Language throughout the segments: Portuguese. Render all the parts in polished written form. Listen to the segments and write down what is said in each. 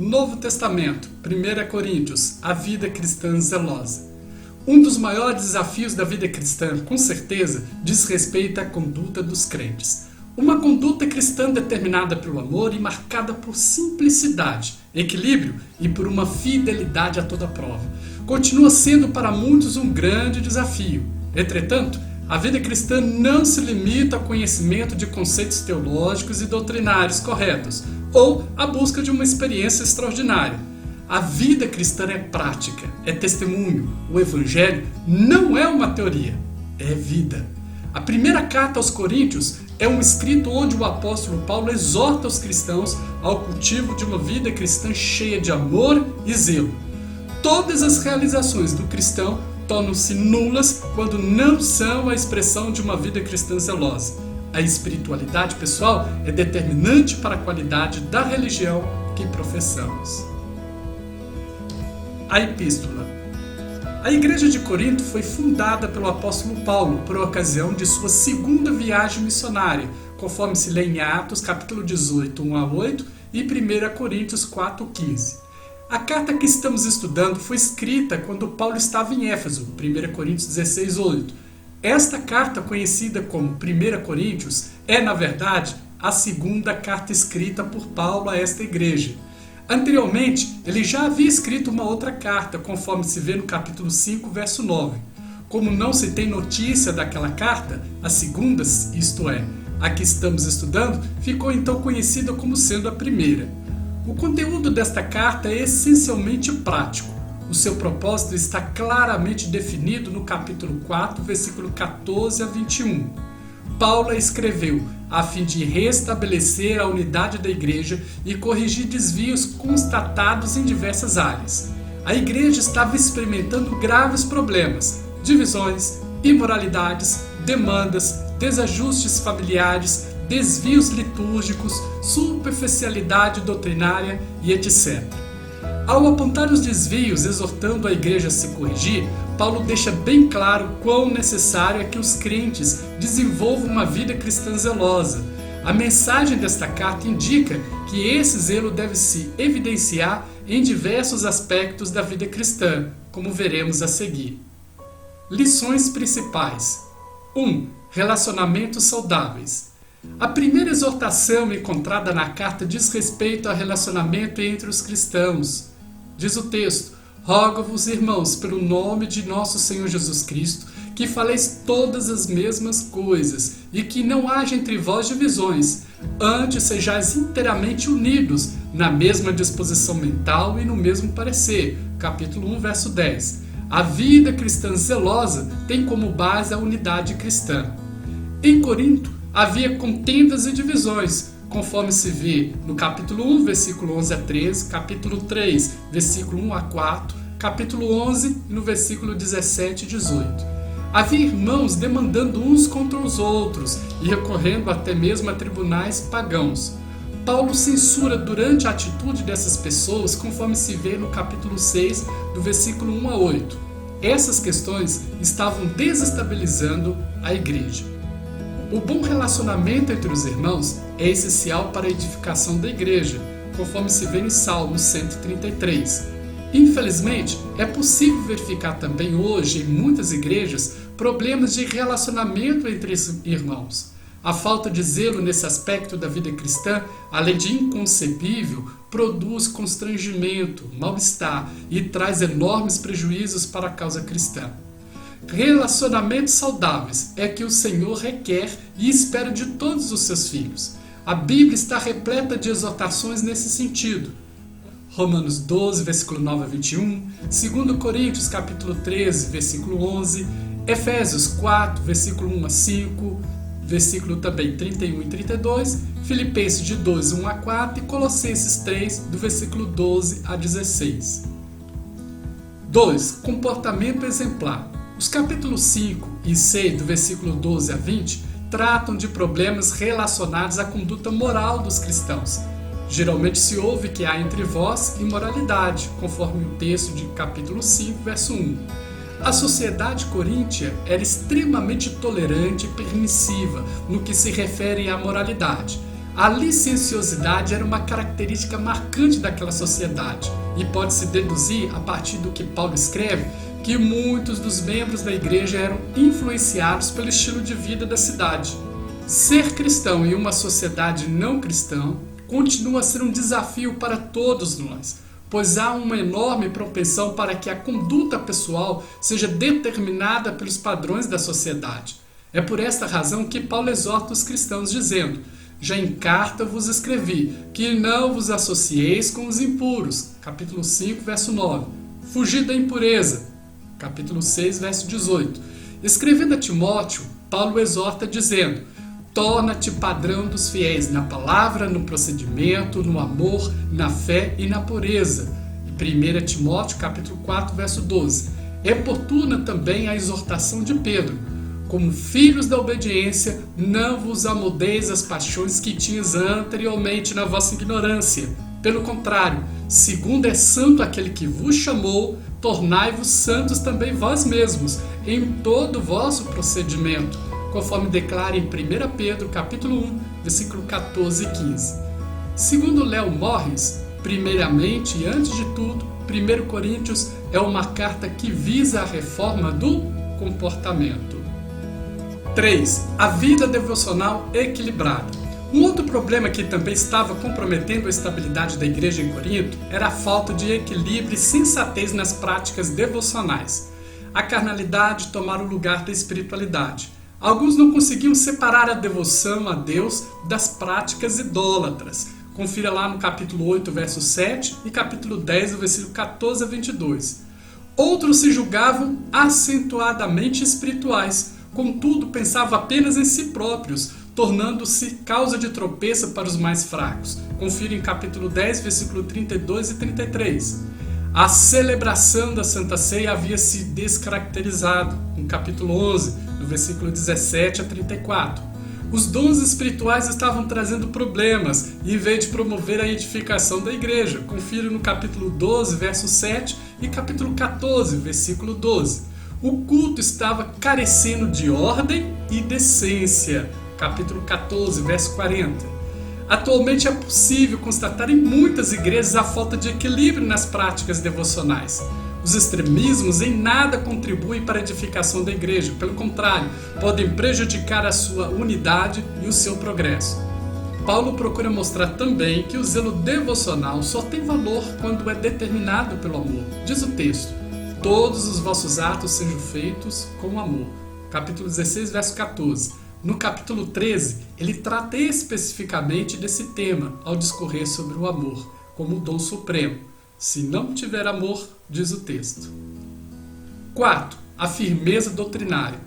Novo Testamento, 1 Coríntios, a vida cristã zelosa. Um dos maiores desafios da vida cristã, com certeza, diz respeito à conduta dos crentes. Uma conduta cristã determinada pelo amor e marcada por simplicidade, equilíbrio e por uma fidelidade a toda prova. Continua sendo para muitos um grande desafio. Entretanto, a vida cristã não se limita ao conhecimento de conceitos teológicos e doutrinários corretos, ou à busca de uma experiência extraordinária. A vida cristã é prática, é testemunho. O Evangelho não é uma teoria, é vida. A primeira carta aos Coríntios é um escrito onde o apóstolo Paulo exorta os cristãos ao cultivo de uma vida cristã cheia de amor e zelo. Todas as realizações do cristão tornam-se nulas quando não são a expressão de uma vida cristã zelosa. A espiritualidade pessoal é determinante para a qualidade da religião que professamos. A Epístola. A Igreja de Corinto foi fundada pelo apóstolo Paulo por ocasião de sua segunda viagem missionária, conforme se lê em Atos, capítulo 18, 1 a 8 e 1 Coríntios 4, 15. A carta que estamos estudando foi escrita quando Paulo estava em Éfeso, 1 Coríntios 16, 8. Esta carta, conhecida como 1 Coríntios, é, na verdade, a segunda carta escrita por Paulo a esta igreja. Anteriormente, ele já havia escrito uma outra carta, conforme se vê no capítulo 5, verso 9. Como não se tem notícia daquela carta, a segunda, isto é, a que estamos estudando, ficou então conhecida como sendo a primeira. O conteúdo desta carta é essencialmente prático. O seu propósito está claramente definido no capítulo 4, versículo 14 a 21. Paulo a escreveu a fim de restabelecer a unidade da igreja e corrigir desvios constatados em diversas áreas. A igreja estava experimentando graves problemas, divisões, imoralidades, demandas, desajustes familiares, desvios litúrgicos, superficialidade doutrinária e etc. Ao apontar os desvios, exortando a igreja a se corrigir, Paulo deixa bem claro quão necessário é que os crentes desenvolvam uma vida cristã zelosa. A mensagem desta carta indica que esse zelo deve se evidenciar em diversos aspectos da vida cristã, como veremos a seguir. Lições principais. 1. Relacionamentos saudáveis. A primeira exortação encontrada na carta diz respeito ao relacionamento entre os cristãos. Diz o texto: rogo-vos, irmãos, pelo nome de nosso Senhor Jesus Cristo, que faleis todas as mesmas coisas, e que não haja entre vós divisões, antes sejais inteiramente unidos, na mesma disposição mental e no mesmo parecer. Capítulo 1, verso 10. A vida cristã zelosa tem como base a unidade cristã. Em Corinto, havia contendas e divisões, conforme se vê no capítulo 1, versículo 11 a 13, capítulo 3, versículo 1 a 4, capítulo 11 e no versículo 17 e 18. Havia irmãos demandando uns contra os outros e recorrendo até mesmo a tribunais pagãos. Paulo censura durante a atitude dessas pessoas, conforme se vê no capítulo 6, do versículo 1 a 8. Essas questões estavam desestabilizando a igreja. O bom relacionamento entre os irmãos é essencial para a edificação da igreja, conforme se vê em Salmo 133. Infelizmente, é possível verificar também hoje em muitas igrejas problemas de relacionamento entre esses irmãos. A falta de zelo nesse aspecto da vida cristã, além de inconcebível, produz constrangimento, mal-estar e traz enormes prejuízos para a causa cristã. Relacionamentos saudáveis é que o Senhor requer e espera de todos os seus filhos. A Bíblia está repleta de exortações nesse sentido. Romanos 12, versículo 9 a 21, 2 Coríntios, capítulo 13, versículo 11, Efésios 4, versículo 1 a 5, versículo também 31 e 32, Filipenses de 12, 1 a 4 e Colossenses 3, do versículo 12 a 16. 2. Comportamento exemplar. Os capítulos 5 e 6, do versículo 12 a 20, tratam de problemas relacionados à conduta moral dos cristãos. Geralmente se ouve que há entre vós imoralidade, conforme o texto de capítulo 5, verso 1. A sociedade coríntia era extremamente tolerante e permissiva no que se refere à moralidade. A licenciosidade era uma característica marcante daquela sociedade e pode-se deduzir, a partir do que Paulo escreve, que muitos dos membros da igreja eram influenciados pelo estilo de vida da cidade. Ser cristão em uma sociedade não cristã continua a ser um desafio para todos nós, pois há uma enorme propensão para que a conduta pessoal seja determinada pelos padrões da sociedade. É por esta razão que Paulo exorta os cristãos dizendo: já em carta vos escrevi, que não vos associeis com os impuros. Capítulo 5, verso 9. Fugir da impureza. Capítulo 6, verso 18. Escrevendo a Timóteo, Paulo exorta dizendo: torna-te padrão dos fiéis na palavra, no procedimento, no amor, na fé e na pureza. 1 Timóteo, capítulo 4, verso 12. É oportuna também a exortação de Pedro: como filhos da obediência, não vos amoldeis às paixões que tinhas anteriormente na vossa ignorância. Pelo contrário, segundo é santo aquele que vos chamou, tornai-vos santos também vós mesmos, em todo o vosso procedimento, conforme declara em 1 Pedro, capítulo 1, versículo 14 e 15. Segundo Léo Morris, primeiramente e antes de tudo, 1 Coríntios é uma carta que visa a reforma do comportamento. 3. A vida devocional equilibrada. Um outro problema que também estava comprometendo a estabilidade da igreja em Corinto era a falta de equilíbrio e sensatez nas práticas devocionais. A carnalidade tomara o lugar da espiritualidade. Alguns não conseguiam separar a devoção a Deus das práticas idólatras. Confira lá no capítulo 8, verso 7 e capítulo 10, versículo 14 a 22. Outros se julgavam acentuadamente espirituais, contudo pensavam apenas em si próprios, tornando-se causa de tropeço para os mais fracos. Confira em capítulo 10, versículo 32 e 33. A celebração da Santa Ceia havia se descaracterizado, no capítulo 11, no versículo 17 a 34. Os dons espirituais estavam trazendo problemas, em vez de promover a edificação da igreja. Confira no capítulo 12, verso 7 e capítulo 14, versículo 12. O culto estava carecendo de ordem e decência. Capítulo 14, verso 40. Atualmente é possível constatar em muitas igrejas a falta de equilíbrio nas práticas devocionais. Os extremismos em nada contribuem para a edificação da igreja, pelo contrário, podem prejudicar a sua unidade e o seu progresso. Paulo procura mostrar também que o zelo devocional só tem valor quando é determinado pelo amor. Diz o texto: todos os vossos atos sejam feitos com amor. Capítulo 16, verso 14. No capítulo 13, ele trata especificamente desse tema ao discorrer sobre o amor, como o dom supremo. Se não tiver amor, diz o texto. 4. A firmeza doutrinária.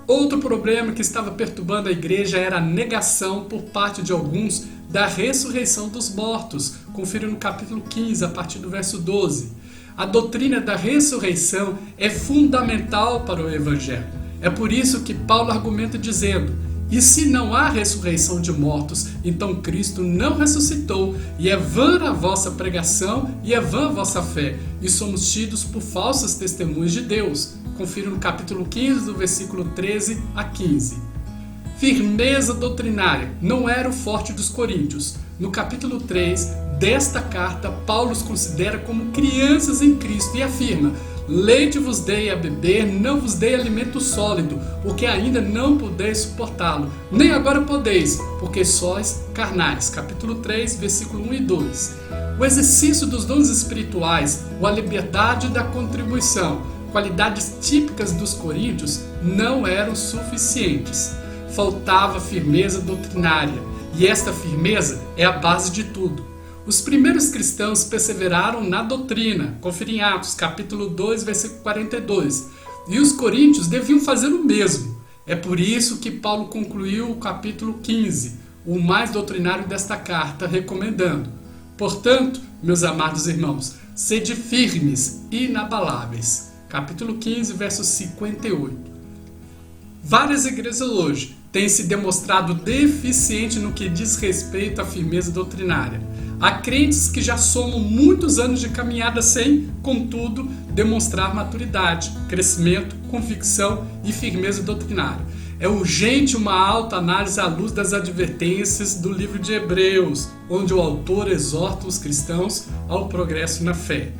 Outro problema que estava perturbando a igreja era a negação por parte de alguns da ressurreição dos mortos. Confira no capítulo 15, a partir do verso 12. A doutrina da ressurreição é fundamental para o Evangelho. É por isso que Paulo argumenta dizendo: e se não há ressurreição de mortos, então Cristo não ressuscitou, e é vã a vossa pregação, e é vã a vossa fé, e somos tidos por falsos testemunhos de Deus. Confira no capítulo 15, do versículo 13 a 15. Firmeza doutrinária não era o forte dos coríntios. No capítulo 3 desta carta, Paulo os considera como crianças em Cristo e afirma: leite vos dei a beber, não vos dei alimento sólido, porque ainda não podeis suportá-lo, nem agora podeis, porque sois carnais. Capítulo 3, versículo 1 e 2. O exercício dos dons espirituais, ou a liberdade da contribuição, qualidades típicas dos coríntios, não eram suficientes. Faltava firmeza doutrinária, e esta firmeza é a base de tudo. Os primeiros cristãos perseveraram na doutrina, confira em Atos, capítulo 2, versículo 42, e os coríntios deviam fazer o mesmo. É por isso que Paulo concluiu o capítulo 15, o mais doutrinário desta carta, recomendando: portanto, meus amados irmãos, sede firmes e inabaláveis. Capítulo 15, verso 58. Várias igrejas hoje têm se demonstrado deficientes no que diz respeito à firmeza doutrinária. Há crentes que já somam muitos anos de caminhada sem, contudo, demonstrar maturidade, crescimento, convicção e firmeza doutrinária. É urgente uma autoanálise à luz das advertências do livro de Hebreus, onde o autor exorta os cristãos ao progresso na fé.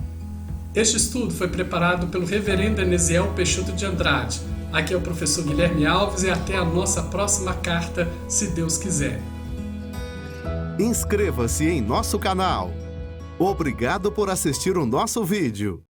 Este estudo foi preparado pelo reverendo Enesiel Peixoto de Andrade. Aqui é o professor Guilherme Alves e até a nossa próxima carta, se Deus quiser. Inscreva-se em nosso canal. Obrigado por assistir o nosso vídeo.